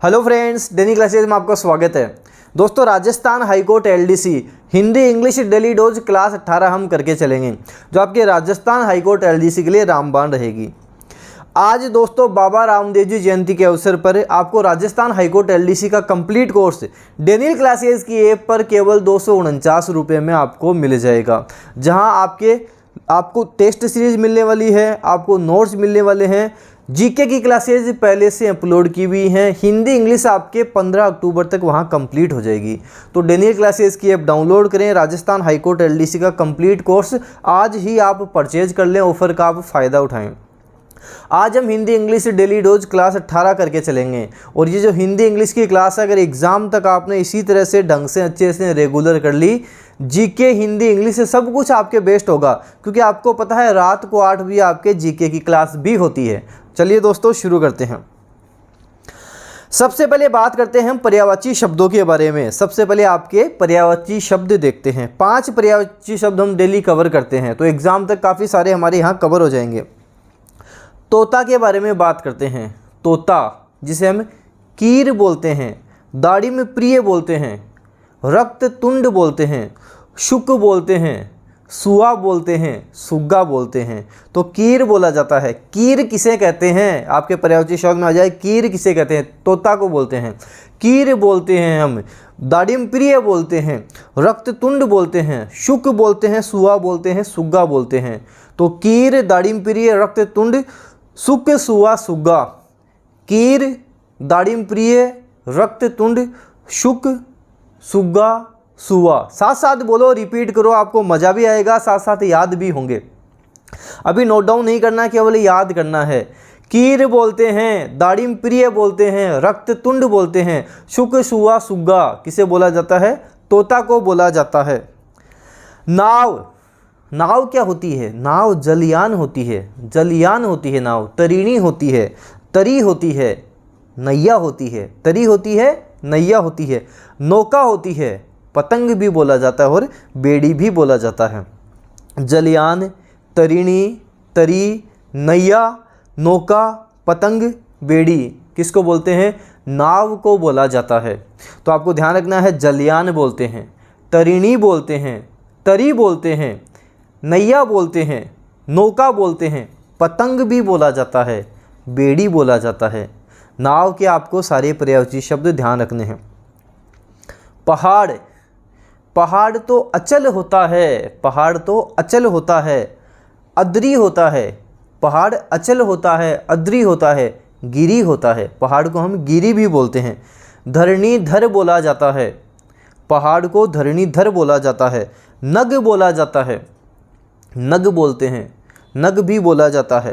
Hello friends, daily classes में आपका स्वागत है। दोस्तों, Rajasthan high court LDC Hindi English daily dose class 18 हम करके चलेंगे, जो आपके राजस्थान हाईकोर्ट एलडीसी के लिए रामबाण रहेगी। आज दोस्तों बाबा रामदेव जी जयंती के अवसर पर आपको राजस्थान हाईकोर्ट एलडीसी का कंप्लीट कोर्स डेली क्लासेज की ऐप पर केवल 249 रुपये में आपको मिल जाएगा, जहां आपको टेस्ट सीरीज मिलने वाली है, आपको नोट्स मिलने वाले हैं, जीके की क्लासेज पहले से अपलोड की हुई हैं, हिंदी इंग्लिश आपके 15 अक्टूबर तक वहां कंप्लीट हो जाएगी। तो डेली क्लासेज की ऐप डाउनलोड करें, राजस्थान हाईकोर्ट एलडीसी का कंप्लीट कोर्स आज ही आप परचेज कर लें, ऑफर का आप फ़ायदा उठाएं। आज हम Hindi English daily dose class 18 करके चलेंगे, और ये जो हिंदी इंग्लिश की क्लास है, अगर एग्ज़ाम तक आपने इसी तरह से ढंग से अच्छे से रेगुलर कर ली, जीके हिंदी इंग्लिश से सब कुछ आपके बेस्ट होगा, क्योंकि आपको पता है रात को 8 बजे आपके जीके की क्लास भी होती है। चलिए दोस्तों शुरू करते हैं। सबसे पहले बात करते हैं हम पर्यायवाची शब्दों के बारे में। सबसे पहले आपके पर्यायवाची शब्द देखते हैं। 5 पर्यायवाची शब्द हम डेली कवर करते हैं, तो एग्ज़ाम तक काफ़ी सारे हमारे यहाँ कवर हो जाएंगे। तोता के बारे में बात करते हैं। तोता, जिसे हम कीर बोलते हैं, दाढ़ी में प्रिय बोलते हैं, रक्त तुंड बोलते हैं, शुक बोलते हैं, सुआ बोलते हैं, सुग्गा बोलते हैं। तो कीर बोला जाता है। कीर किसे कहते हैं? आपके पर्यायवाची शब्द में आ जाए, कीर किसे कहते हैं? तोता को बोलते हैं। कीर बोलते हैं हम, दाढ़ी प्रिय बोलते हैं, रक्त तुंड बोलते हैं, शुक बोलते हैं, सुआ बोलते हैं, सुग्गा बोलते हैं। तो कीर, दाढ़ी प्रिय, रक्त तुंड, सुक, सुआ, सुग्गा। कीर, दाढ़ी प्रिय, रक्त तुंड, शुक, सुग्गा, सुआ। साथ साथ बोलो, रिपीट करो, आपको मज़ा भी आएगा, साथ साथ याद भी होंगे। अभी नोट डाउन नहीं करना, केवल याद करना है। कीर बोलते हैं, दाढ़ी प्रिय बोलते हैं, रक्त तुंड बोलते हैं, शुक, सुआ, सुग्गा किसे बोला जाता है? तोता को बोला जाता है। नाव, नाव क्या होती है? नाव जलयान होती है, जलयान होती है नाव। तरीणी होती है, तरी होती है, नैया होती है, तरी होती है, नैया होती है। नौका होती है, पतंग भी बोला जाता है और बेड़ी भी बोला जाता है। जलयान, तरीणी, तरी, नैया, नौका, पतंग, बेड़ी किसको बोलते हैं? नाव को बोला जाता है। तो आपको ध्यान रखना है, जलयान बोलते हैं, तरीणी बोलते हैं, तरी बोलते हैं, नैया बोलते हैं, नौका बोलते हैं, पतंग भी बोला जाता है, बेड़ी बोला जाता है। नाव के आपको सारे पर्यायवाची शब्द ध्यान रखने हैं। पहाड़, पहाड़ तो अचल होता है, पहाड़ तो अचल होता है, अद्री होता है। पहाड़ अचल होता है, अद्री होता है, गिरी होता है। पहाड़ को हम गिरी भी बोलते हैं। धरणीधर बोला जाता है, पहाड़ को धरणीधर बोला जाता है। नग बोला जाता है, नग बोलते हैं, नग भी बोला जाता है।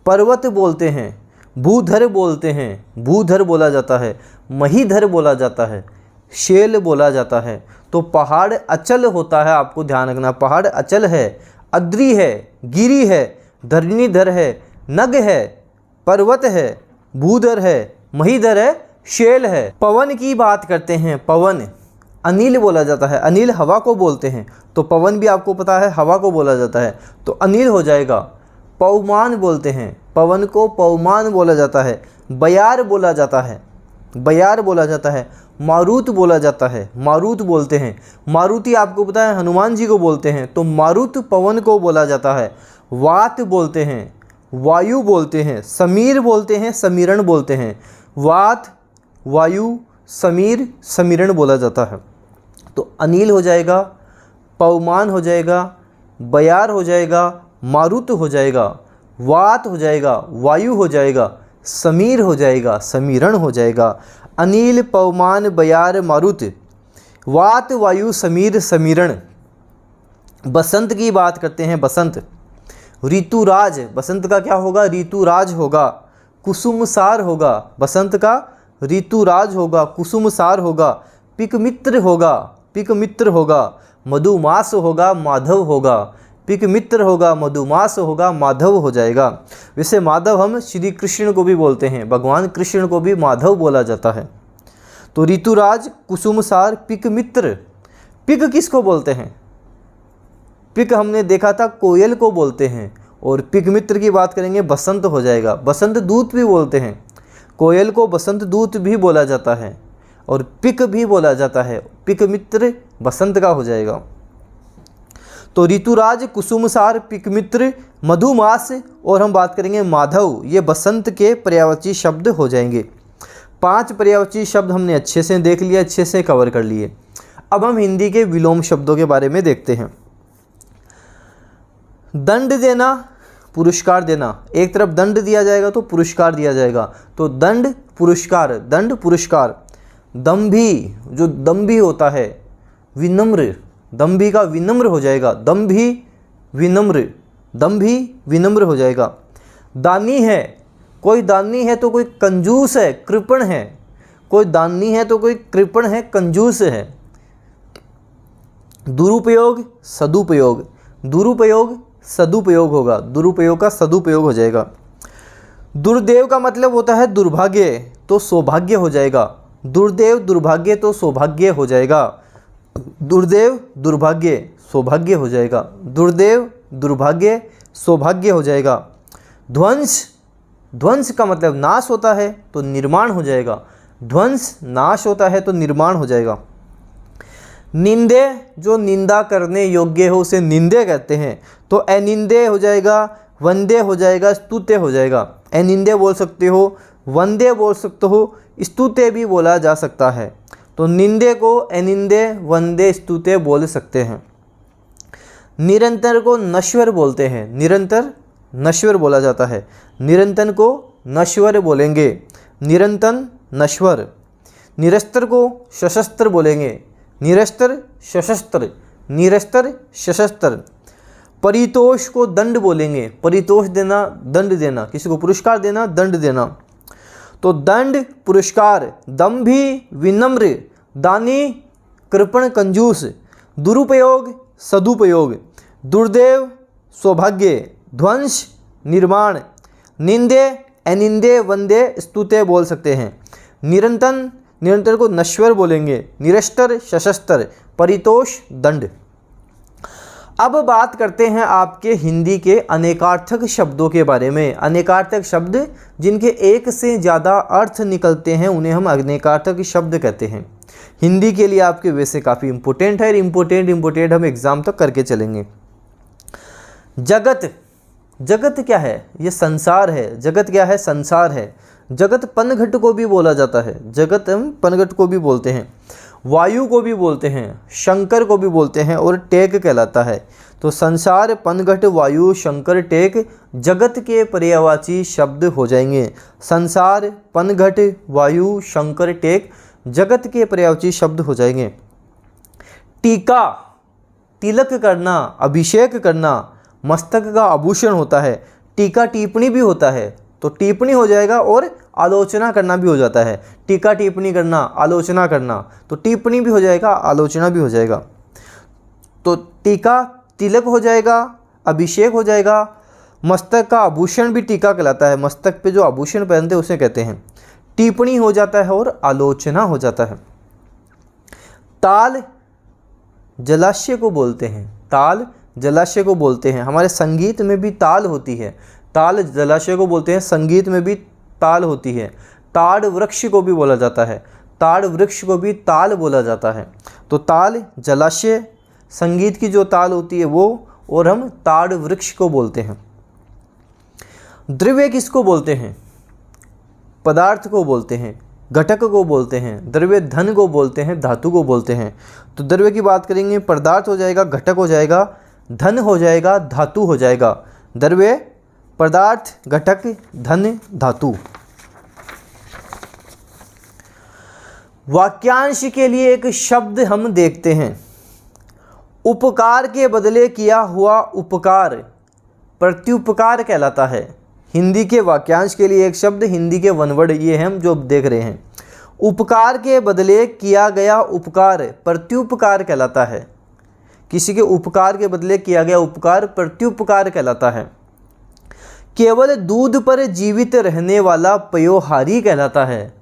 पर्वत बोलते हैं, भूधर बोलते हैं, भूधर बोला जाता है। महीधर बोला जाता है, शेल बोला जाता है। तो पहाड़ अचल होता है, आपको ध्यान रखना, पहाड़ अचल है, अद्री है, गिरी है, धरणीधर है, नग है, पर्वत है, भूधर है, महीधर है, शेल है। पवन की बात करते हैं। पवन, अनिल बोला जाता है, अनिल हवा को बोलते हैं, तो पवन भी आपको पता है हवा को बोला जाता है, तो अनिल हो जाएगा। पवमान बोलते हैं, पवन को पवमान बोला जाता है। बयार बोला जाता है, बयार बोला जाता है। मारुत बोला जाता है, मारुत बोलते हैं। मारुति आपको पता है हनुमान जी को बोलते हैं, तो मारुत पवन को बोला जाता है। वात बोलते हैं, वायु बोलते हैं। समीर बोलते हैं, समीरण बोलते हैं। वात, वायु, समीर, समीरण बोला जाता है। तो अनिल हो जाएगा, पवमान हो जाएगा, बयार हो जाएगा, मारुत हो जाएगा, वात हो जाएगा, वायु हो जाएगा, समीर हो जाएगा, समीरण हो जाएगा। अनिल, पवमान, बयार, मारुत, वात, वायु, समीर, समीरण। बसंत की बात करते हैं। बसंत, ऋतुराज, बसंत का क्या होगा? ऋतुराज होगा। कुसुमसार होगा, बसंत का ऋतुराज होगा, कुसुमसार होगा। पिक मित्र होगा, पिक मित्र होगा। मधुमास होगा, माधव होगा। पिक मित्र होगा, मधुमास होगा, माधव हो जाएगा। वैसे माधव हम श्री कृष्ण को भी बोलते हैं, भगवान कृष्ण को भी माधव बोला जाता है। तो ऋतुराज, कुसुमसार, पिक मित्र। पिक किसको बोलते हैं? पिक हमने देखा था कोयल को बोलते हैं, और पिक मित्र की बात करेंगे बसंत हो जाएगा। बसंत दूत भी बोलते हैं। कोयल को बसंत दूत भी बोला जाता है और पिक भी बोला जाता है, पिक मित्र बसंत का हो जाएगा। तो ऋतुराज, कुसुमसार, पिक मित्र, मधुमास और हम बात करेंगे माधव, ये बसंत के पर्यायवाची शब्द हो जाएंगे। 5 पर्यायवाची शब्द हमने अच्छे से देख लिया, अच्छे से कवर कर लिए। अब हम हिंदी के विलोम शब्दों के बारे में देखते हैं। दंड देना, पुरस्कार देना, एक तरफ दंड दिया जाएगा तो पुरस्कार दिया जाएगा, तो दंड पुरस्कार, दंड पुरस्कार। दंभी, जो दंभी होता है, विनम्र, दंभी का विनम्र हो जाएगा, दंभी विनम्र, दंभी विनम्र हो जाएगा। दानी है, कोई दानी है तो कोई कंजूस है, कृपण है, कोई दानी है तो कोई कृपण है, कंजूस है। दुरुपयोग, सदुपयोग, दुरुपयोग सदुपयोग होगा, दुरुपयोग का सदुपयोग हो जाएगा। दुर्देव का मतलब होता है दुर्भाग्य, तो सौभाग्य हो जाएगा। दुर्देव दुर्भाग्य तो सौभाग्य हो जाएगा, दुर्देव दुर्भाग्य सौभाग्य हो जाएगा, दुर्देव दुर्भाग्य सौभाग्य हो जाएगा। ध्वंस, ध्वंस का मतलब नाश होता है तो निर्माण हो जाएगा, ध्वंस नाश होता है तो निर्माण हो जाएगा। निंदे, जो निंदा करने योग्य हो उसे निंदे कहते हैं, तो अनिंदे हो जाएगा, वंदे हो जाएगा, स्तुत्य हो जाएगा। अनिंदे बोल सकते हो, वंदे बोल सकते हो, स्तुत्य भी बोला जा सकता है, तो निंदे को अनिंदे, वंदे, स्तुत्य बोल सकते हैं। निरंतर को नश्वर बोलते हैं, निरंतर नश्वर बोला जाता है, निरंतन को नश्वर बोलेंगे, निरंतन नश्वर। निरस्तर को सशस्त्र बोलेंगे, निरस्तर सशस्त्र, निरस्तर सशस्त्र। परितोष को दंड बोलेंगे, परितोष देना, दंड देना, किसी को पुरस्कार देना, दंड देना। तो दंड, पुरस्कार, दंभी विनम्र, दानी कृपण कंजूस, दुरुपयोग सदुपयोग, दुर्देव सौभाग्य, ध्वंस निर्माण, निंदे अनिंदे, वंदे, स्तुते बोल सकते हैं। निरंतन, निरंतर को नश्वर बोलेंगे, निरस्तर सशस्त्र, परितोष दंड। अब बात करते हैं आपके हिंदी के अनेकार्थक शब्दों के बारे में। अनेकार्थक शब्द जिनके एक से ज़्यादा अर्थ निकलते हैं उन्हें हम अनेकार्थक शब्द कहते हैं। हिंदी के लिए आपके वैसे काफ़ी इंपॉर्टेंट है, इंपॉर्टेंट हम एग्ज़ाम तक करके चलेंगे। जगत, जगत क्या है? ये संसार है। जगत क्या है? संसार है। जगत पनघट को भी बोला जाता है, जगत हम पनघट को भी बोलते हैं, वायु को भी बोलते हैं, शंकर को भी बोलते हैं और टेक कहलाता है। तो संसार, पनघट, वायु, शंकर, टेक जगत के पर्यायवाची शब्द हो जाएंगे। संसार, पनघट, वायु, शंकर, टेक जगत के पर्यायवाची शब्द हो जाएंगे। टीका, तिलक करना, अभिषेक करना, मस्तक का आभूषण होता है। टीका टिप्पणी भी होता है, तो टिप्पणी हो जाएगा और आलोचना करना भी हो जाता है। टीका टिप्पणी करना, आलोचना करना, तो टिप्पणी भी हो जाएगा, आलोचना भी हो जाएगा। तो टीका तिलक हो जाएगा, अभिषेक हो जाएगा, मस्तक का आभूषण भी टीका कहलाता है। मस्तक पे जो आभूषण पहनते हैं उसे कहते हैं। टिप्पणी हो जाता है और आलोचना हो जाता है। ताल जलाशय को बोलते हैं, ताल जलाशय को बोलते हैं। हमारे संगीत में भी ताल होती है, ताल जलाशय को बोलते हैं, संगीत में भी ताल होती है। ताड़ वृक्ष को भी बोला जाता है, ताड़ वृक्ष को भी ताल बोला जाता है। तो ताल जलाशय, संगीत की जो ताल होती है वो, और हम ताड़ वृक्ष को बोलते हैं। द्रव्य किसको बोलते हैं? पदार्थ को बोलते हैं, घटक को बोलते हैं। द्रव्य धन को बोलते हैं, धातु को बोलते हैं। तो द्रव्य की बात करेंगे, पदार्थ हो जाएगा, घटक हो जाएगा, धन हो जाएगा, धातु हो जाएगा। द्रव्य, पदार्थ, घटक, धन, धातु। वाक्यांश के लिए एक शब्द हम देखते हैं। उपकार के बदले किया हुआ उपकार प्रत्युपकार कहलाता है। हिंदी के वाक्यांश के लिए एक शब्द, हिंदी के वनवर्ड ये हम जो देख रहे हैं। उपकार के बदले किया गया उपकार प्रत्युपकार कहलाता है। किसी के उपकार के बदले किया गया उपकार प्रत्युपकार कहलाता है। केवल दूध पर जीवित रहने वाला पयोहारी कहलाता है।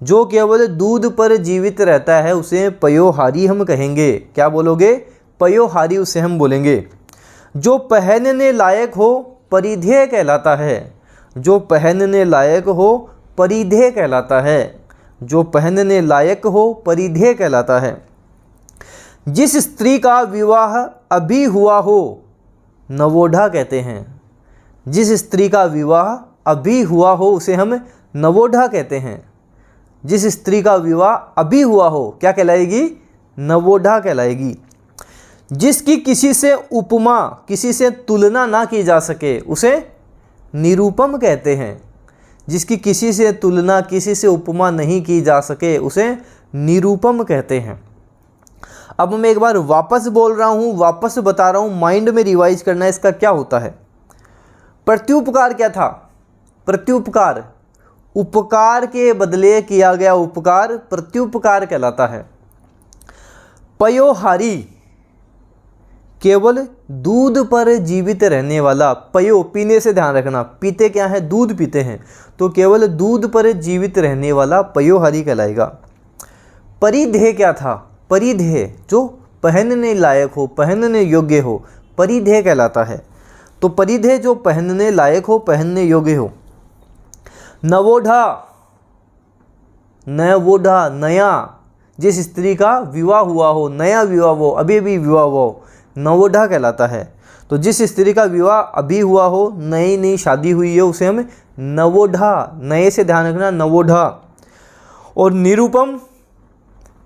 जो केवल दूध पर जीवित रहता है उसे पयोहारी हम कहेंगे। क्या बोलोगे? पयोहारी उसे हम बोलेंगे। जो पहनने लायक हो परिधेय कहलाता है। जो पहनने लायक हो परिधेय कहलाता है। जो पहनने लायक हो परिधेय कहलाता है। जिस स्त्री का विवाह अभी हुआ हो नवोढ़ा कहते हैं। जिस स्त्री का विवाह अभी हुआ हो उसे हम नवोढ़ा कहते हैं। जिस स्त्री का विवाह अभी हुआ हो क्या कहलाएगी? नवोढ़ा कहलाएगी। जिसकी किसी से उपमा, किसी से तुलना ना की जा सके उसे निरूपम कहते हैं। जिसकी किसी से तुलना, किसी से उपमा नहीं की जा सके उसे निरूपम कहते हैं। अब मैं एक बार वापस बोल रहा हूँ, वापस बता रहा हूँ, माइंड में रिवाइज करना है इसका क्या होता है। प्रत्युपकार क्या था? प्रत्युपकार, उपकार के बदले किया गया उपकार प्रत्युपकार कहलाता है। पयोहारी, केवल दूध पर जीवित रहने वाला। पयो, पीने से ध्यान रखना, पीते क्या है? दूध पीते हैं, तो केवल दूध पर जीवित रहने वाला पयोहारी कहलाएगा। परिधेय क्या था? परिधेय, जो पहनने लायक हो, पहनने योग्य हो, परिधेय कहलाता है। तो परिधेय जो पहनने लायक हो, पहनने योग्य हो। नवोढ़ा, नवोढ़ा, नया, जिस स्त्री का विवाह हुआ हो, नया विवाह हो, अभी अभी विवाह हुआ हो, नवोढ़ा कहलाता है। तो जिस स्त्री का विवाह अभी हुआ हो, नई नई शादी हुई है, उसे हम नवोढ़ा, नए से ध्यान रखना, नवोढ़ा। और निरूपम,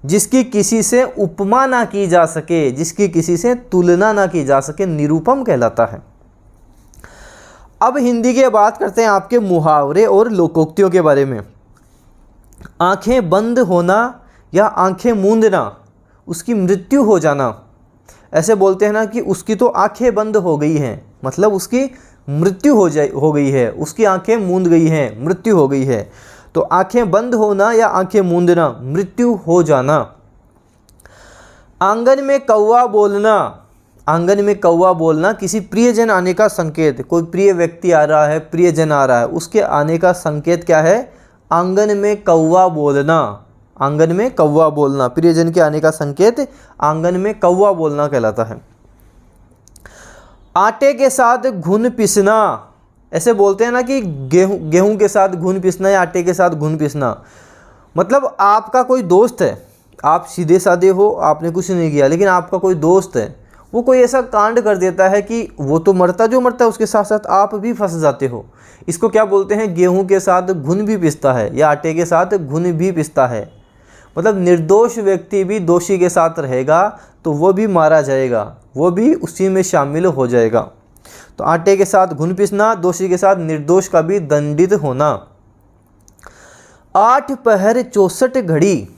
जिसकी किसी से उपमा ना की जा सके, जिसकी किसी से तुलना ना की जा सके, निरूपम कहलाता है। अब हिंदी की बात करते हैं आपके मुहावरे और लोकोक्तियों के बारे में। आंखें बंद होना या आंखें मूंदना, उसकी मृत्यु हो जाना। ऐसे बोलते हैं ना कि उसकी तो आंखें बंद हो गई हैं, मतलब उसकी मृत्यु हो गई है, उसकी आंखें मूंद गई हैं, मृत्यु हो गई है। तो आंखें बंद होना या आंखें मूंदना, मृत्यु हो जाना। आंगन में कौवा बोलना, आंगन में कौवा बोलना किसी प्रियजन आने का संकेत। कोई प्रिय व्यक्ति आ रहा है, प्रियजन आ रहा है, उसके आने का संकेत क्या है? आंगन में कौवा बोलना। आंगन में कौवा बोलना, प्रियजन के आने का संकेत आंगन में कौवा बोलना कहलाता है। आटे के साथ घुन पिसना, ऐसे बोलते हैं ना कि गेहूं के साथ घुन पिसना या आटे के साथ घुन पिसना। मतलब आपका कोई दोस्त है, आप सीधे साधे हो, आपने कुछ नहीं किया, लेकिन आपका कोई दोस्त है, वो कोई ऐसा कांड कर देता है कि वो तो मरता जो मरता है, उसके साथ साथ आप भी फंस जाते हो। इसको क्या बोलते हैं? गेहूं के साथ घुन भी पिसता है या आटे के साथ घुन भी पिसता है। मतलब निर्दोष व्यक्ति भी दोषी के साथ रहेगा तो वो भी मारा जाएगा, वो भी उसी में शामिल हो जाएगा। तो आटे के साथ घुन पिसना, दोषी के साथ निर्दोष का भी दंडित होना। 8 पहर 64 घड़ी,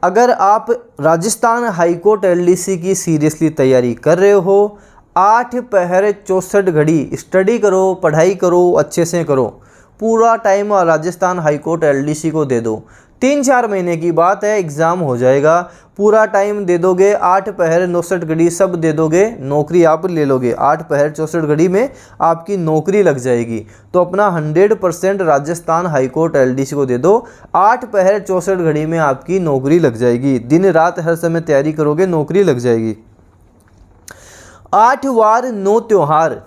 अगर आप राजस्थान हाईकोर्ट एलडीसी की सीरियसली तैयारी कर रहे हो, 8 पहर 64 घड़ी स्टडी करो, पढ़ाई करो, अच्छे से करो, पूरा टाइम राजस्थान हाईकोर्ट एलडीसी को दे दो। 3-4 महीने की बात है, एग्ज़ाम हो जाएगा। पूरा टाइम दे दोगे, 8 पहर 69 घड़ी सब दे दोगे, नौकरी आप ले लोगे। 8 पहर 64 घड़ी में आपकी नौकरी लग जाएगी। तो अपना 100% राजस्थान हाईकोर्ट एलडीसी को दे दो, 8 पहर 64 घड़ी में आपकी नौकरी लग जाएगी। दिन रात हर समय तैयारी करोगे, नौकरी लग जाएगी। 8 वार 9 त्योहार,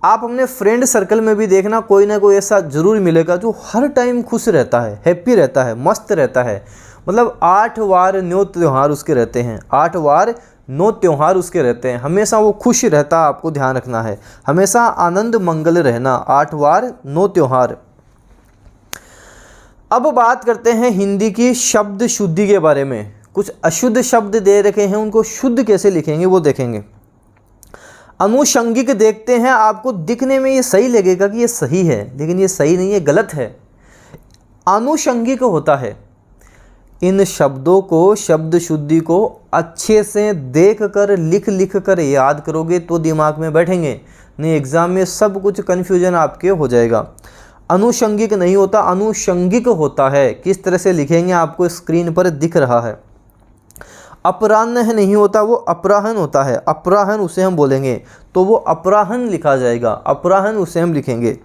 आप अपने फ्रेंड सर्कल में भी देखना, कोई ना कोई ऐसा ज़रूर मिलेगा जो हर टाइम खुश रहता है, हैप्पी रहता है, मस्त रहता है। मतलब 8 वार 9 त्योहार उसके रहते हैं, 8 वार 9 त्योहार उसके रहते हैं, हमेशा वो खुश रहता है, आपको ध्यान रखना है, हमेशा आनंद मंगल रहना। 8 वार 9 त्योहार। अब बात करते हैं हिंदी की शब्द शुद्धि के बारे में। कुछ अशुद्ध शब्द दे रखे हैं, उनको शुद्ध कैसे लिखेंगे वो देखेंगे। अनुषंगिक देखते हैं, आपको दिखने में ये सही लगेगा कि ये सही है, लेकिन ये सही नहीं है, गलत है। आनुषंगिक होता है। इन शब्दों को, शब्द शुद्धि को अच्छे से देख कर, लिख कर याद करोगे तो दिमाग में बैठेंगे, नहीं एग्जाम में सब कुछ कन्फ्यूजन आपके हो जाएगा। अनुषंगिक नहीं होता, अनुषंगिक होता है। किस तरह से लिखेंगे आपको स्क्रीन पर दिख रहा है। अपराह्न नहीं होता, वो अपराहन होता है। अपराहन उसे हम बोलेंगे तो वो अपराहन लिखा जाएगा, अपराहन उसे हम लिखेंगे।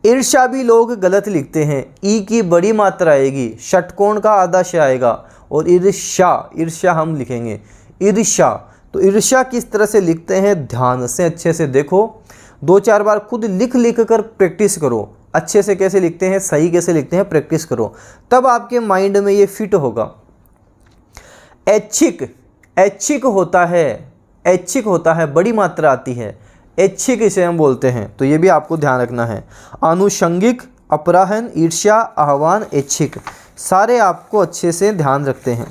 ईर्ष्या भी लोग गलत लिखते हैं, ई की बड़ी मात्रा आएगी, षटकोण का आधा श आएगा, और ईर्ष्या, ईर्ष्या हम लिखेंगे ईर्ष्या। तो ईर्ष्या किस तरह से लिखते हैं ध्यान से अच्छे से देखो, 2-4 बार खुद लिख कर प्रैक्टिस करो। अच्छे से कैसे लिखते हैं, सही कैसे लिखते हैं, प्रैक्टिस करो, तब आपके माइंड में ये फिट होगा। ऐच्छिक, ऐच्छिक होता है, ऐच्छिक होता है, बड़ी मात्रा आती है, ऐच्छिक इसे हम बोलते हैं, तो ये भी आपको ध्यान रखना है। आनुषंगिक, अपराहन, ईर्ष्या, आह्वान, ऐच्छिक, सारे आपको अच्छे से ध्यान रखते हैं।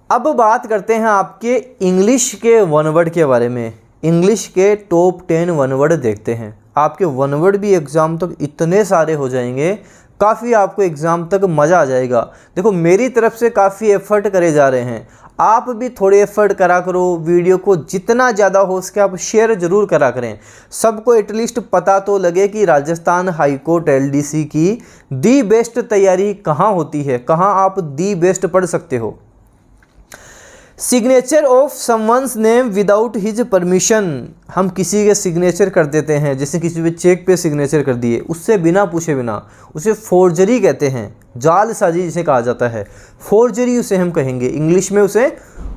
अब बात करते हैं आपके इंग्लिश के वन वर्ड के बारे में। इंग्लिश के टॉप 10 वन वर्ड देखते हैं। आपके वन वर्ड भी एग्ज़ाम तक इतने सारे हो जाएंगे, काफ़ी आपको एग्ज़ाम तक मज़ा आ जाएगा। देखो मेरी तरफ से काफ़ी एफर्ट करे जा रहे हैं, आप भी थोड़े एफर्ट करा करो, वीडियो को जितना ज़्यादा हो सके आप शेयर ज़रूर करा करें। सबको एटलीस्ट पता तो लगे कि राजस्थान हाई कोर्ट LDC की दी बेस्ट तैयारी कहाँ होती है, कहाँ आप दी बेस्ट पढ़ सकते हो। Signature of someone's name without his permission, हम किसी के सिग्नेचर कर देते हैं, जैसे किसी भी चेक पे सिग्नेचर कर दिए उससे बिना पूछे बिना, उसे फोर्जरी कहते हैं, जालसाजी जिसे कहा जाता है, फोर्जरी उसे हम कहेंगे, इंग्लिश में उसे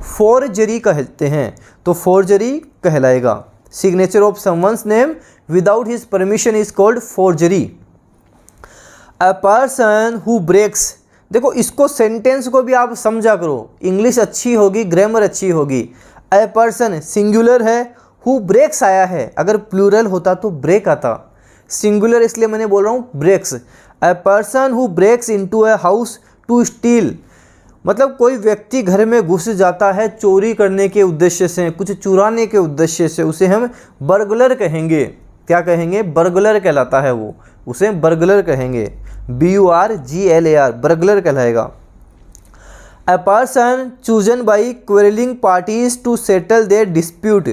फोर्जरी कहते हैं, तो फोर्जरी कहलाएगा। Signature of someone's name without his permission is called forgery. A person who breaks, देखो इसको सेंटेंस को भी आप समझा करो, इंग्लिश अच्छी होगी, ग्रामर अच्छी होगी। ए पर्सन सिंगुलर है, हु ब्रेक्स आया है, अगर प्लूरल होता तो ब्रेक आता, सिंगुलर इसलिए मैंने बोल रहा हूँ breaks. A person who breaks into a house to steal, मतलब कोई व्यक्ति घर में घुस जाता है चोरी करने के उद्देश्य से, कुछ चुराने के उद्देश्य से, उसे हम बर्गलर कहेंगे। क्या कहेंगे? बर्गलर कहलाता है वो, उसे बर्गलर कहेंगे, BURGLAR, बर्गलर कहलाएगा। A person chosen by quarrelling parties to settle their dispute,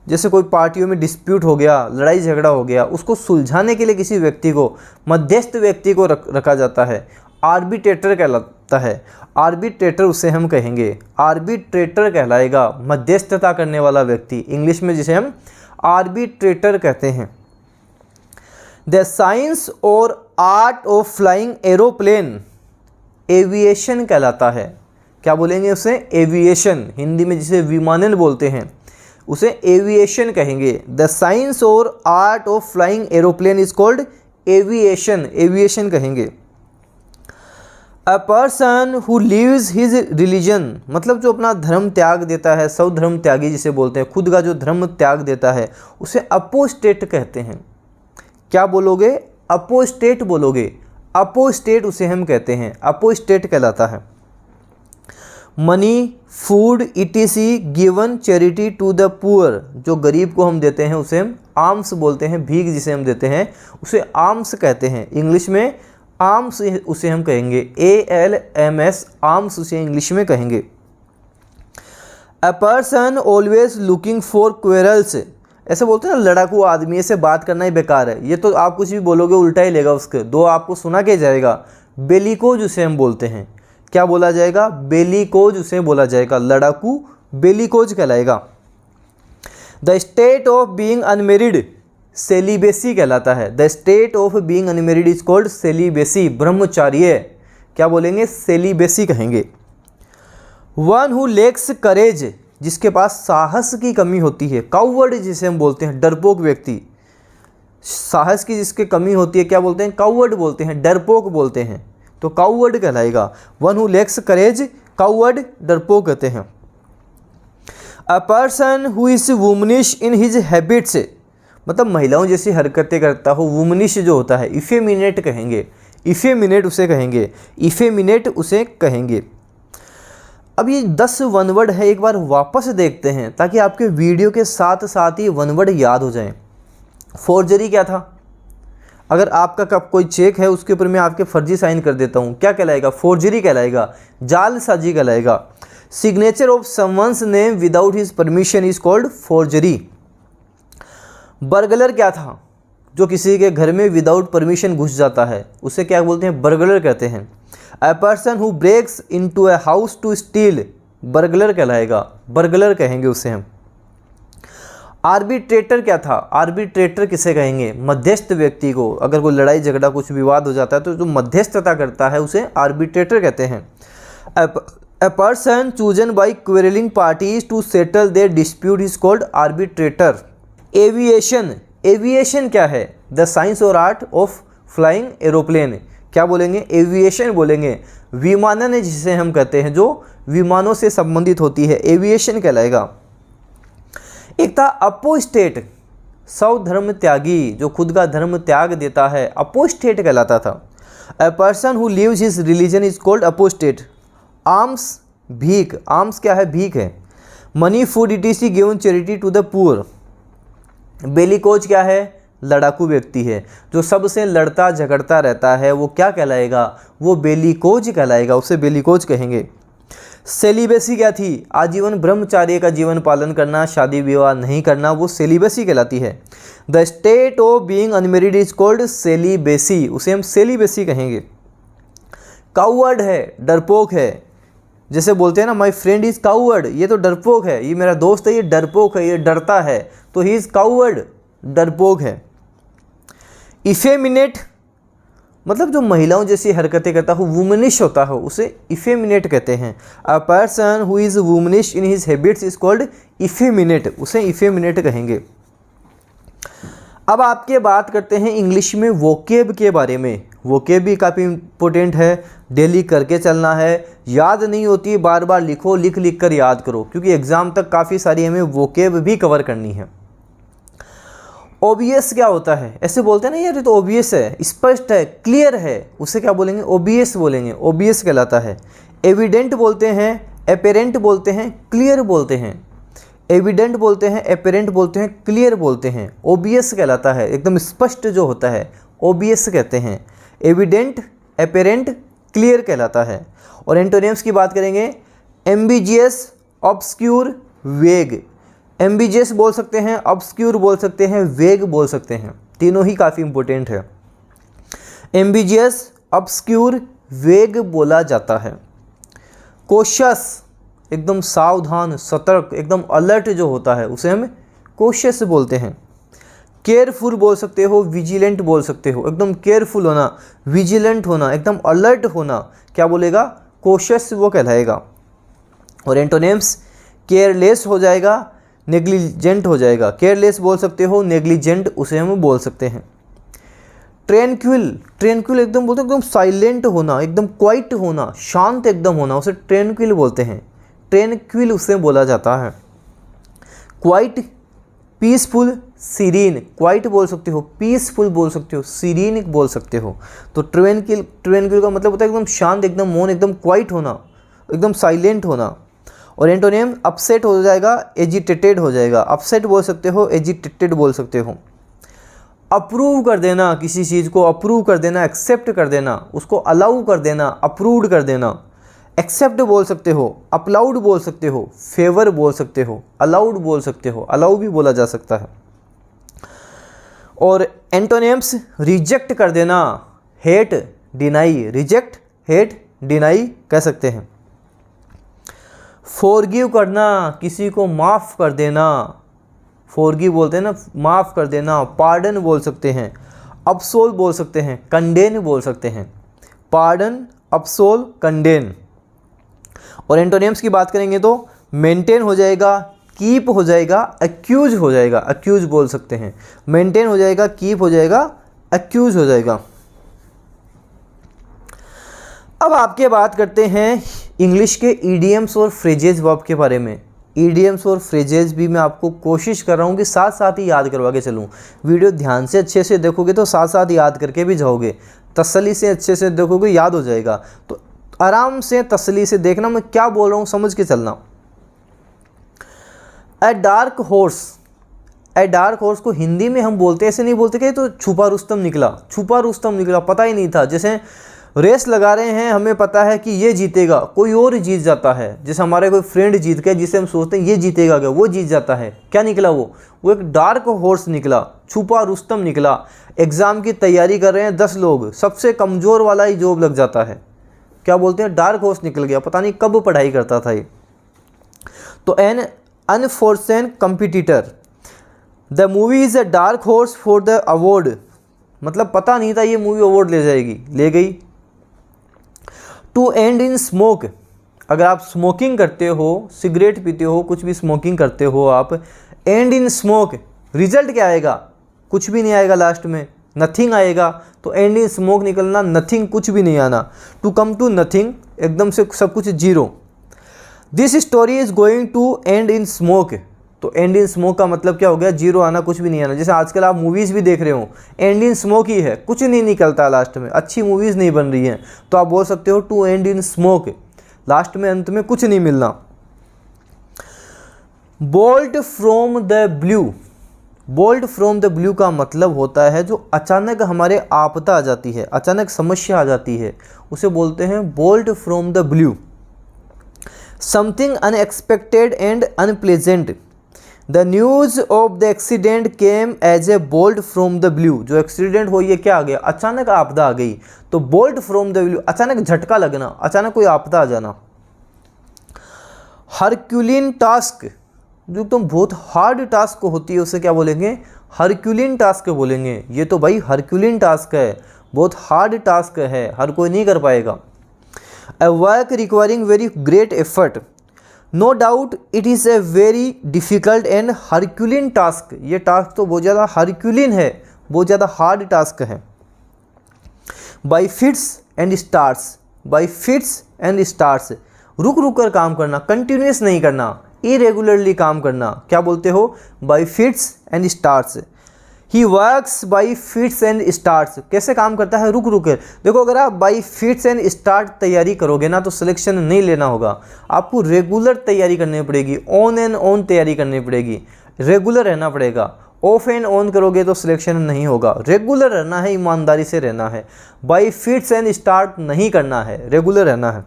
जैसे कोई पार्टियों में डिस्प्यूट हो गया, लड़ाई झगड़ा हो गया, उसको सुलझाने के लिए किसी व्यक्ति को, मध्यस्थ व्यक्ति को रखा जाता है, आर्बिट्रेटर कहलाता है। आर्बिट्रेटर उसे हम कहेंगे, आर्बिट्रेटर कहलाएगा, मध्यस्थता करने वाला व्यक्ति, इंग्लिश में जिसे हम आर्बिट्रेटर कहते हैं। द साइंस और art of flying aeroplane, aviation कहलाता है। क्या बोलेंगे उसे? एविएशन, हिंदी में जिसे विमानन बोलते हैं उसे एविएशन कहेंगे। द साइंस और art of flying aeroplane is called aviation, aviation कहेंगे। A person who leaves his religion, मतलब जो अपना धर्म त्याग देता है, स्वधर्म त्यागी जिसे बोलते हैं, खुद का जो धर्म त्याग देता है उसे अपोस्टेट कहते हैं। क्या बोलोगे? अपोस्टेट बोलोगे, अपोस्टेट उसे हम कहते हैं, अपोस्टेट कहलाता है। Money, food, ETC given charity to the poor, जो गरीब को हम देते हैं उसे हम आर्म्स बोलते हैं, भीख जिसे हम देते हैं उसे आर्म्स कहते हैं, इंग्लिश में आर्म्स उसे हम कहेंगे, ALMS, आर्म्स उसे इंग्लिश में कहेंगे। A person always looking for quarrels, ऐसे बोलते हैं ना लड़ाकू आदमी, से बात करना ही बेकार है, ये तो आप कुछ भी बोलोगे उल्टा ही लेगा, उसके दो आपको सुना के जाएगा। बेलिकोज उसे हम बोलते हैं, क्या बोला जाएगा? बेलिकोज उसे बोला जाएगा, लड़ाकू बेलिकोज कहलाएगा। The state of being unmarried, celibacy कहलाता है। The state of being unmarried is called celibacy, ब्रह्मचार्य, क्या बोलेंगे? सेलिबेसी कहेंगे। वन हु लेक्स करेज, जिसके पास साहस की कमी होती है, काउवर्ड जिसे हम बोलते हैं, डरपोक व्यक्ति, साहस की जिसकी कमी होती है क्या बोलते हैं? काउवर्ड बोलते हैं, डरपोक बोलते हैं, तो काउवर्ड कहलाएगा। One who lacks courage, coward, डरपोक कहते हैं। A person who is womanish in his habits, मतलब महिलाओं जैसी हरकतें करता हो, वुमनिश जो होता है, इफेमिनेट कहेंगे, इफेमिनेट उसे कहेंगे, इफेमिनेट उसे कहेंगे। अब ये 10 वन वर्ड है, एक बार वापस देखते हैं ताकि आपके वीडियो के साथ साथ ही वन वर्ड याद हो जाएं। फोर्जरी क्या था? अगर आपका कब कोई चेक है उसके ऊपर मैं आपके फर्जी साइन कर देता हूँ, क्या कहलाएगा? फोर्जरी कहलाएगा, जालसाजी कहलाएगा। Signature of someone's name without his permission is called forgery. Burglar क्या था? जो किसी के घर में विदाउट परमिशन घुस जाता है उसे क्या बोलते हैं? बर्गलर कहते हैं। A person who breaks into a house to steal, burglar कहलाएगा, बर्गलर कहेंगे उसे हम। आर्बिट्रेटर क्या था? आर्बिट्रेटर किसे कहेंगे? मध्यस्थ व्यक्ति को, अगर कोई लड़ाई झगड़ा कुछ विवाद हो जाता है तो जो मध्यस्थता करता है उसे आर्बिट्रेटर कहते हैं। A person chosen by quarrelling parties to settle their dispute is called arbitrator. Aviation, aviation क्या है? द साइंस और आर्ट ऑफ फ्लाइंग एरोप्लेन, क्या बोलेंगे, एविएशन बोलेंगे। विमानन जिसे हम कहते हैं, जो विमानों से संबंधित होती है, एविएशन कहलाएगा। एक था अपोस्टेट, स्वधर्म त्यागी, जो खुद का धर्म त्याग देता है, अपोस्टेट कहलाता था। A person who leaves his religion is called apostate. Alms, भीख, आर्म्स क्या है, भीख है। Money, food, etc given charity to the poor. Bellicose क्या है, लड़ाकू व्यक्ति है, जो सबसे लड़ता झगड़ता रहता है, वो क्या कहलाएगा, वो बेलिकोज कहलाएगा, उसे बेलिकोज कहेंगे। सेलिबेसी क्या थी, आजीवन ब्रह्मचार्य का जीवन पालन करना, शादी विवाह नहीं करना, वो सेलिबेसी कहलाती है। The state of being unmarried is called celibacy, उसे हम सेलिबेसी कहेंगे। काउवर्ड है, डरपोक है, जैसे बोलते हैं ना माय फ्रेंड इज काउवर्ड, ये तो डरपोक है, ये मेरा दोस्त है, ये डरपोक है, ये डरता है, तो ही इज काउवर्ड, डरपोक है। इफेमिनेट मतलब जो महिलाओं जैसी हरकतें करता हो, वुमनिश होता हो, उसे इफेमिनेट कहते हैं। A person who is womanish in his habits is called effeminate, उसे इफेमिनेट कहेंगे। अब आपके बात करते हैं इंग्लिश में वोकेब के बारे में। वोकेब भी काफ़ी इंपॉर्टेंट है, डेली करके चलना है, याद नहीं होती बार बार लिखो, लिख लिख कर याद करो, क्योंकि एग्ज़ाम तक काफ़ी सारी हमें वोकेब भी कवर करनी है। ओबीएस क्या होता है, ऐसे बोलते हैं ना यार ये तो ओबीएस है, स्पष्ट है, क्लियर है, उसे क्या बोलेंगे, ओबीएस बोलेंगे, ओबीएस कहलाता है। एविडेंट बोलते हैं, एपेरेंट बोलते हैं, क्लियर बोलते हैं। एविडेंट बोलते हैं, एपेरेंट बोलते हैं, क्लियर बोलते हैं, ओबीएस कहलाता है, एकदम स्पष्ट जो होता है, ओबीएस कहते हैं। एविडेंट, एपेरेंट, क्लियर कहलाता है। और एंटोनिम्स की बात करेंगे, एम्बिजियस, ऑब्सक्यूर, वेग। एम्बिजियस बोल सकते हैं, ऑब्सक्यूर बोल सकते हैं, वेग बोल सकते हैं, तीनों ही काफ़ी इंपॉर्टेंट है। एम्बिजियस, ऑब्सक्यूर, वेग बोला जाता है। कॉशियस, एकदम सावधान, सतर्क, एकदम अलर्ट जो होता है, उसे हम कॉशियस बोलते हैं। केयरफुल बोल सकते हो, विजिलेंट बोल सकते हो, एकदम केयरफुल होना, विजिलेंट होना, एकदम अलर्ट होना, क्या बोलेगा, कॉशियस वो कहलाएगा। और एंटोनिम्स, केयरलेस हो जाएगा, नेग्लिजेंट हो जाएगा। केयरलेस बोल सकते हो, नेग्लिजेंट उसे हम बोल सकते हैं। ट्रैंक्विल, ट्रैंक्विल एकदम बोलते हैं, एकदम साइलेंट होना, एकदम क्वाइट होना, शांत एकदम होना, उसे ट्रैंक्विल बोलते हैं, ट्रैंक्विल उसे बोला जाता है। क्वाइट, पीसफुल, सीरीन, क्वाइट बोल सकते हो, पीसफुल बोल सकते हो, सीरीन बोल सकते हो। तो ट्रैंक्विल, ट्रैंक्विल का मतलब होता है एकदम शांत, एकदम मौन, एकदम क्वाइट होना, एकदम साइलेंट होना। और एंटोनिम अपसेट हो जाएगा, एजिटेटेड हो जाएगा। अपसेट बोल सकते हो, एजिटेटेड बोल सकते हो। अप्रूव कर देना, किसी चीज़ को अप्रूव कर देना, एक्सेप्ट कर देना, उसको अलाउ कर देना, अप्रूव्ड कर देना। एक्सेप्ट बोल सकते हो, अपलाउड बोल सकते हो, फेवर बोल सकते हो, अलाउड बोल सकते हो, अलाउ भी बोला जा सकता है। और एंटोनिम्स, रिजेक्ट कर देना, hate, deny, reject, hate, deny कह सकते हैं। फॉरगिव करना, किसी को माफ़ कर देना, फॉरगिव बोलते हैं ना, माफ़ कर देना। पार्डन बोल सकते हैं, अपसोल बोल सकते हैं, कंडेन बोल सकते हैं। पार्डन, अपसोल, कंडेन। और एंटोनिम्स की बात करेंगे तो मेंटेन हो जाएगा, कीप हो जाएगा, एक्यूज हो जाएगा, एक्यूज बोल सकते हैं। मेंटेन हो जाएगा, कीप हो जाएगा, एक्यूज हो जाएगा। अब आपके बात करते हैं इंग्लिश के ईडियम्स और फ्रेजेज वर्ब के बारे में। ईडियम्स और फ्रेजेज भी मैं आपको कोशिश कर रहा हूँ कि साथ साथ ही याद करवा के चलूँ। वीडियो ध्यान से अच्छे से देखोगे तो साथ साथ याद करके भी जाओगे, तसल्ली से अच्छे से देखोगे याद हो जाएगा। तो आराम से तसल्ली से देखना मैं क्या बोल रहा हूँ, समझ के चलना। A dark horse, a dark horse को हिंदी में हम बोलते ऐसे नहीं बोलते कि तो छुपा रुस्तम निकला, छुपा रुस्तम निकला, पता ही नहीं था। जैसे रेस लगा रहे हैं, हमें पता है कि ये जीतेगा, कोई और जीत जाता है। जैसे हमारे कोई फ्रेंड जीत गया, जिसे हम सोचते हैं ये जीतेगा, क्या वो जीत जाता है, क्या निकला वो एक डार्क हॉर्स निकला, छुपा रुस्तम निकला। एग्ज़ाम की तैयारी कर रहे हैं 10 लोग, सबसे कमज़ोर वाला ही जॉब लग जाता है, क्या बोलते हैं, डार्क हॉर्स निकल गया, पता नहीं कब पढ़ाई करता था ये। तो an unforeseen competitor, the movie is a dark horse for the award, मतलब पता नहीं था ये मूवी अवार्ड ले जाएगी, ले गई। टू एंड इन स्मोक, अगर आप स्मोकिंग करते हो, सिगरेट पीते हो, कुछ भी स्मोकिंग करते हो आप, एंड इन स्मोक, रिजल्ट क्या आएगा, कुछ भी नहीं आएगा लास्ट में, नथिंग आएगा तो एंड इन स्मोक निकलना, नथिंग कुछ भी नहीं आना, टू कम टू नथिंग एकदम से सब कुछ जीरो। This story is going to end in smoke, तो एंड इन स्मोक का मतलब क्या हो गया, जीरो आना, कुछ भी नहीं आना। जैसे आजकल आप मूवीज़ भी देख रहे हो, एंड इन स्मोक ही है, कुछ नहीं निकलता लास्ट में, अच्छी मूवीज़ नहीं बन रही हैं, तो आप बोल सकते हो to end in smoke, last में अंत में कुछ नहीं मिलना। Bolt from the blue, bolt from the blue का मतलब होता है जो अचानक हमारे आपदा आ जाती है, अचानक समस्या आ जाती है, उसे बोलते हैं bolt from the blue. Something unexpected and unpleasant, the news of the accident came as a bolt from the blue, जो एक्सीडेंट हो ये क्या आ गया, अचानक आपदा आ गई, तो बोल्ट फ्रॉम द ब्लू, अचानक झटका लगना, अचानक कोई आपदा आ जाना। हरक्यूलिन टास्क, जो तुम बहुत हार्ड टास्क होती है उसे क्या बोलेंगे, हरक्यूलिन टास्क बोलेंगे। ये तो भाई हरक्यूलिन टास्क है, बहुत हार्ड टास्क है, हर कोई नहीं कर पाएगा। A work requiring very great effort, no doubt it is a very difficult and herculean task, ये टास्क तो बहुत ज़्यादा हरक्यूलिन है, बहुत ज़्यादा हार्ड टास्क है। By fits and starts, by fits and starts, रुक रुक कर काम करना, कंटिन्यूस नहीं करना, इरेगुलरली काम करना, क्या बोलते हो, by fits and starts। He works by fits and starts, कैसे काम करता है, रुक रुक कर। देखो अगर आप बाई फिट्स एंड स्टार्ट तैयारी करोगे ना तो सिलेक्शन नहीं लेना होगा, आपको रेगुलर तैयारी करनी पड़ेगी, ऑन एंड ऑन तैयारी करनी पड़ेगी, रेगुलर रहना पड़ेगा। ऑफ एंड ऑन करोगे तो सिलेक्शन नहीं होगा, रेगुलर रहना है, ईमानदारी से रहना है, बाई फिट्स एंड स्टार्ट नहीं करना है, रेगुलर रहना है।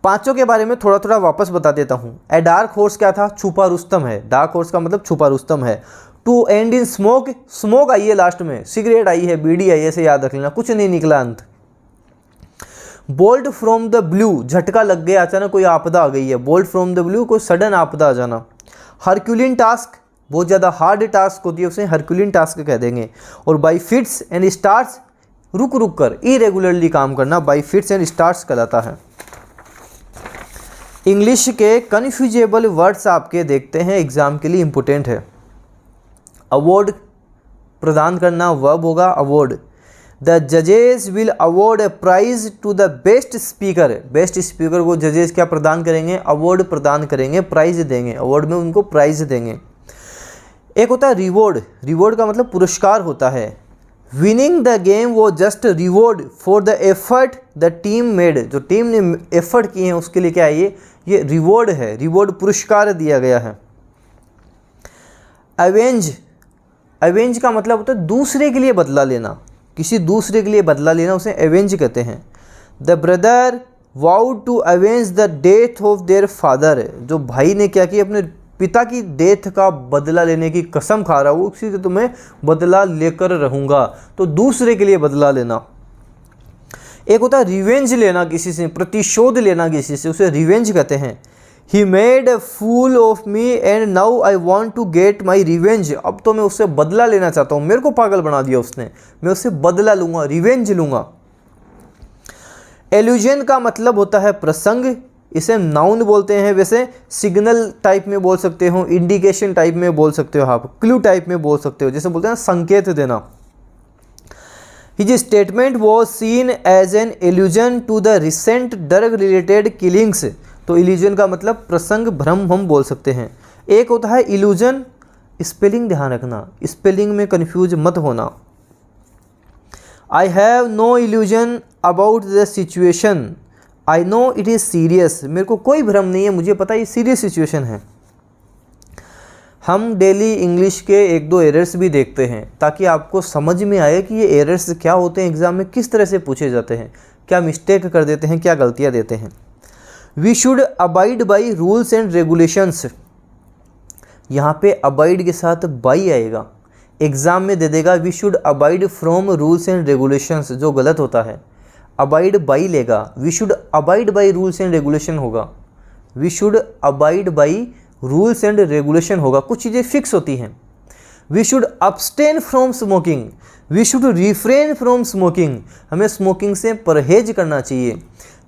पांचों के बारे में थोड़ा थोड़ा वापस बता देता हूँ। ए डार्क हॉर्स क्या था, छुपा रुस्तम है, डार्क हॉर्स का मतलब छुपा रुस्तम है। To end in smoke, smoke आई है लास्ट में, सिगरेट आई है, बीड़ी आई है, ऐसे याद रख लेना, कुछ नहीं निकला अंत। बोल्ट फ्रॉम द ब्लू, झटका लग गया, अचानक कोई आपदा आ गई है, बोल्ट फ्रॉम द ब्लू, कोई सडन आपदा आ जाना। हरक्यूलिन टास्क, बहुत ज़्यादा हार्ड टास्क होती है उसे हरक्यूलिन टास्क कह देंगे। और बाई फिट्स एंड स्टार्ट्स, रुक रुक कर इरेगुलरली काम करना, बाई फिट्स एंड स्टार्ट्स कहलाता है। इंग्लिश के कन्फ्यूजेबल वर्ड्स आपके देखते हैं, एग्जाम के लिए इंपॉर्टेंट है। अवार्ड प्रदान करना, वर्ब होगा अवार्ड। द जजेस will award a prize to the best speaker, best speaker को जजेस क्या प्रदान करेंगे, अवार्ड प्रदान करेंगे, प्राइज देंगे, अवार्ड में उनको प्राइज देंगे। एक होता है रिवॉर्ड, रिवॉर्ड का मतलब पुरस्कार होता है। विनिंग द गेम वो just reward for the effort the team made, जो टीम ने एफर्ट किए हैं उसके लिए क्या है, ये रिवॉर्ड है, रिवॉर्ड पुरस्कार दिया गया है। अवेंज, अवेंज का मतलब होता है दूसरे के लिए बदला लेना, किसी दूसरे के लिए बदला लेना, उसे अवेंज कहते हैं। The brother vowed to avenge the death of their father, जो भाई ने क्या किया, अपने पिता की डेथ का बदला लेने की कसम खा रहा हूँ, उसी से तुम्हें बदला लेकर रहूँगा, तो दूसरे के लिए बदला लेना। एक होता है रिवेंज लेना, किसी से प्रतिशोध लेना किसी से, उसे रिवेंज कहते हैं। He made a fool of me and now I want to get my revenge, अब तो मैं उससे बदला लेना चाहता हूँ, मेरे को पागल बना दिया उसने, मैं उससे बदला लूँगा, रिवेंज लूँगा। एल्यूजन का मतलब होता है प्रसंग, इसे नाउन बोलते हैं, वैसे सिग्नल टाइप में बोल सकते हो, इंडिकेशन टाइप में बोल सकते हो, आप क्लू टाइप में बोल सकते हो, जैसे बोलते हैं संकेत देना। His statement was seen as an allusion to the recent drug related killings, तो इल्यूजन का मतलब प्रसंग भ्रम हम बोल सकते हैं। एक होता है इल्यूजन, स्पेलिंग ध्यान रखना, स्पेलिंग में कंफ्यूज मत होना। I have no illusion about the situation, I know it is serious, मेरे को कोई भ्रम नहीं है, मुझे पता ये सीरियस सिचुएशन है। हम डेली इंग्लिश के एक दो एरर्स भी देखते हैं ताकि आपको समझ में आए कि ये एरर्स क्या होते हैं, एग्ज़ाम में किस तरह से पूछे जाते हैं, क्या मिस्टेक कर देते हैं, क्या गलतियाँ देते हैं। We should abide by rules and regulations, यहाँ पे अबाइड के साथ बाई आएगा, एग्ज़ाम में दे देगा we should abide from rules and regulations, जो गलत होता है, अबाइड बाई लेगा, we should abide by rules and regulation होगा, we should abide by rules and regulation होगा, कुछ चीज़ें फिक्स होती हैं। We should abstain from smoking, we should refrain from smoking, हमें स्मोकिंग से परहेज करना चाहिए।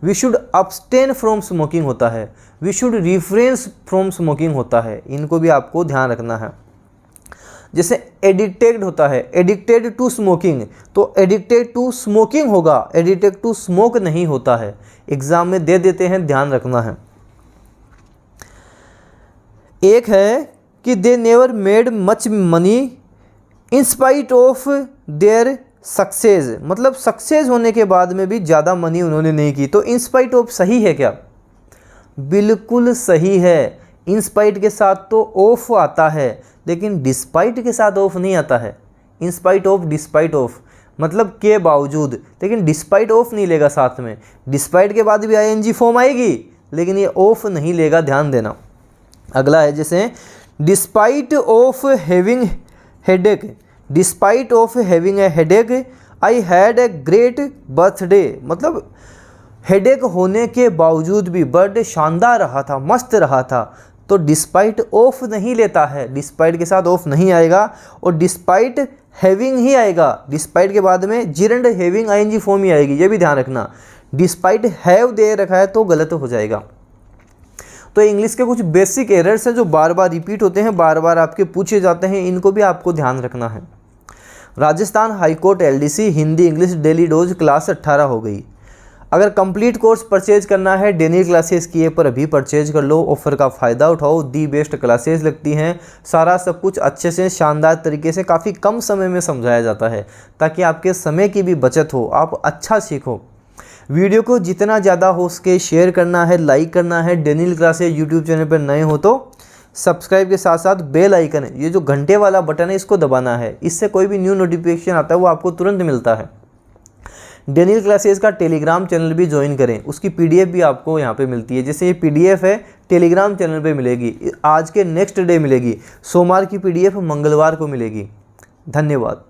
We should abstain from smoking होता है, we should refrain from smoking होता है, इनको भी आपको ध्यान रखना है। जैसे एडिक्टेड होता है, एडिक्टेड टू स्मोकिंग, तो एडिक्टेड टू स्मोकिंग होगा, एडिक्टेड टू स्मोक नहीं होता है। एग्जाम में दे देते हैं, ध्यान रखना है। एक है कि they never made much money in spite of their success, मतलब सक्सेस होने के बाद में भी ज़्यादा मनी उन्होंने नहीं की। तो इन स्पाइट ऑफ सही है क्या? बिल्कुल सही है। इन स्पाइट के साथ तो ऑफ आता है, लेकिन डिस्पाइट के साथ ऑफ नहीं आता है। In spite of, despite of मतलब के बावजूद, लेकिन डिस्पाइट ऑफ नहीं लेगा साथ में। डिस्पाइट के बाद भी आईएनजी फॉर्म आएगी, लेकिन ये ऑफ नहीं लेगा, ध्यान देना। अगला है जैसे despite of having headache, despite of having a headache I had a great birthday, मतलब हेडेक होने के बावजूद भी बर्थडे शानदार रहा था, मस्त रहा था। तो डिस्पाइट ऑफ नहीं लेता है, डिस्पाइट के साथ ऑफ नहीं आएगा और डिस्पाइट हैविंग ही आएगा। डिस्पाइट के बाद में जिरंड हैविंग आईएनजी फॉर्म ही आएगी, ये भी ध्यान रखना। डिस्पाइट हैव दे रखा है तो गलत हो जाएगा। तो इंग्लिश के कुछ बेसिक एरर्स हैं जो बार बार रिपीट होते हैं, बार बार आपके पूछे जाते हैं, इनको भी आपको ध्यान रखना है। Rajasthan high court LDC Hindi English daily dose class 18 हो गई। अगर कंप्लीट कोर्स परचेज करना है डेनियल क्लासेस की पर अभी परचेज कर लो, ऑफर का फ़ायदा उठाओ। दी बेस्ट क्लासेस लगती हैं, सारा सब कुछ अच्छे से शानदार तरीके से काफ़ी कम समय में समझाया जाता है, ताकि आपके समय की भी बचत हो, आप अच्छा सीखो। वीडियो को जितना ज़्यादा हो सके शेयर करना है, लाइक करना है। डेनियल क्लासेस यूट्यूब चैनल पर नए हो तो सब्सक्राइब के साथ साथ बेल आइकन है, ये जो घंटे वाला बटन है इसको दबाना है, इससे कोई भी न्यू नोटिफिकेशन आता है वो आपको तुरंत मिलता है। डेनियल क्लासेस का टेलीग्राम चैनल भी ज्वाइन करें, उसकी पीडीएफ भी आपको यहाँ पे मिलती है। जैसे ये पीडीएफ है टेलीग्राम चैनल पे मिलेगी, आज के नेक्स्ट डे मिलेगी, सोमवार की पीडीएफ मंगलवार को मिलेगी। धन्यवाद।